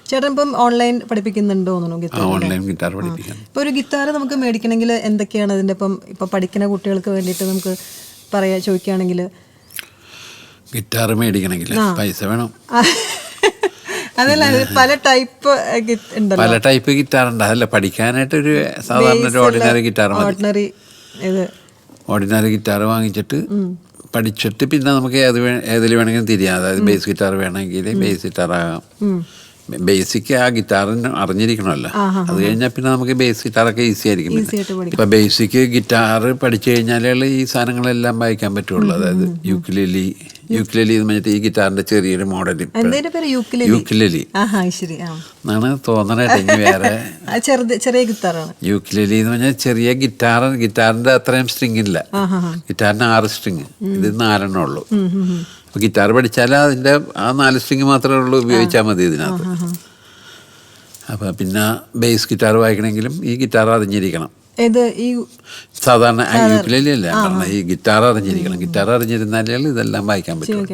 ചേട്ടൻ ഇപ്പം online പഠിപ്പിക്കുന്നുണ്ടോ guitar? Online guitar പഠിപ്പിക്കാൻ. ഇപ്പോൾ ഒരു ഗിറ്റാർ നമുക്ക് മേടിക്കണമെങ്കിൽ എന്തൊക്കെയാണ് അതിൻ്റെ ഇപ്പം പഠിക്കുന്ന കുട്ടികൾക്ക് വേണ്ടിയിട്ട് നമുക്ക് ചോദിക്കുകയാണെങ്കിൽ? ഗിറ്റാർ മേടിക്കണമെങ്കിൽ പൈസ വേണം. അതല്ല, പല ടൈപ്പ് ഉണ്ടല്ലോ. പല ടൈപ്പ് ഗിറ്റാർ ഉണ്ട്. അതല്ല, പഠിക്കാനായിട്ടൊരു സാധാരണ ഒരു ഓർഡിനറി ഗിറ്റാർ മതി. ഓർഡിനറി ഗിറ്റാർ വാങ്ങിച്ചിട്ട് പഠിച്ചിട്ട് പിന്നെ നമുക്ക് ഏതിൽ വേണമെങ്കിലും തിരിയാം. അതായത് ബേസ് ഗിറ്റാർ വേണമെങ്കിൽ ബേസ് ഗിറ്റാർ ആകാം. ബേസിക് ആ ഗിറ്റാറിന് അറിഞ്ഞിരിക്കണമല്ലോ. അത് കഴിഞ്ഞാൽ പിന്നെ നമുക്ക് ബേസ് ഗിറ്റാറൊക്കെ ഈസി ആയിരിക്കും. ഇപ്പം ബേസിക് ഗിറ്റാർ പഠിച്ചു കഴിഞ്ഞാലേ ഈ സാധനങ്ങളെല്ലാം വായിക്കാൻ പറ്റുള്ളൂ. അതായത് യുക്കുലേലി എന്ന് പറഞ്ഞിട്ട് ഈ ഗിറ്റാറിന്റെ ചെറിയൊരു മോഡൽ യുക്കുലേലി എന്നാണ് തോന്നണേട്ടെ. ഇനി വേറെ ചെറിയ ഗിറ്റാറാണ് യുക്കുലേലി എന്ന് പറഞ്ഞാൽ ചെറിയ ഗിറ്റാറിന്റെ അത്രയും സ്ട്രിങ് ഇല്ല. ഗിറ്റാറിന് 6 സ്ട്രിങ്, ഇത് 4 ഉള്ളൂ. അപ്പോൾ ഗിറ്റാർ പഠിച്ചാൽ അതിൻ്റെ ആ 4 സ്ട്രിങ് മാത്രമേ ഉള്ളൂ, ഉപയോഗിച്ചാൽ മതി ഇതിനകത്ത്. അപ്പോൾ പിന്നെ ബേസ് ഗിറ്റാർ വായിക്കണമെങ്കിലും ഈ ഗിറ്റാർ അറിഞ്ഞിരിക്കണം. സാധാരണ യുക്കുലേലി അല്ല, ഈ ഗിറ്റാർ അറിഞ്ഞിരിക്കണം. ഗിറ്റാർ അറിഞ്ഞിരുന്നാലേ ഇതെല്ലാം വായിക്കാൻ പറ്റും.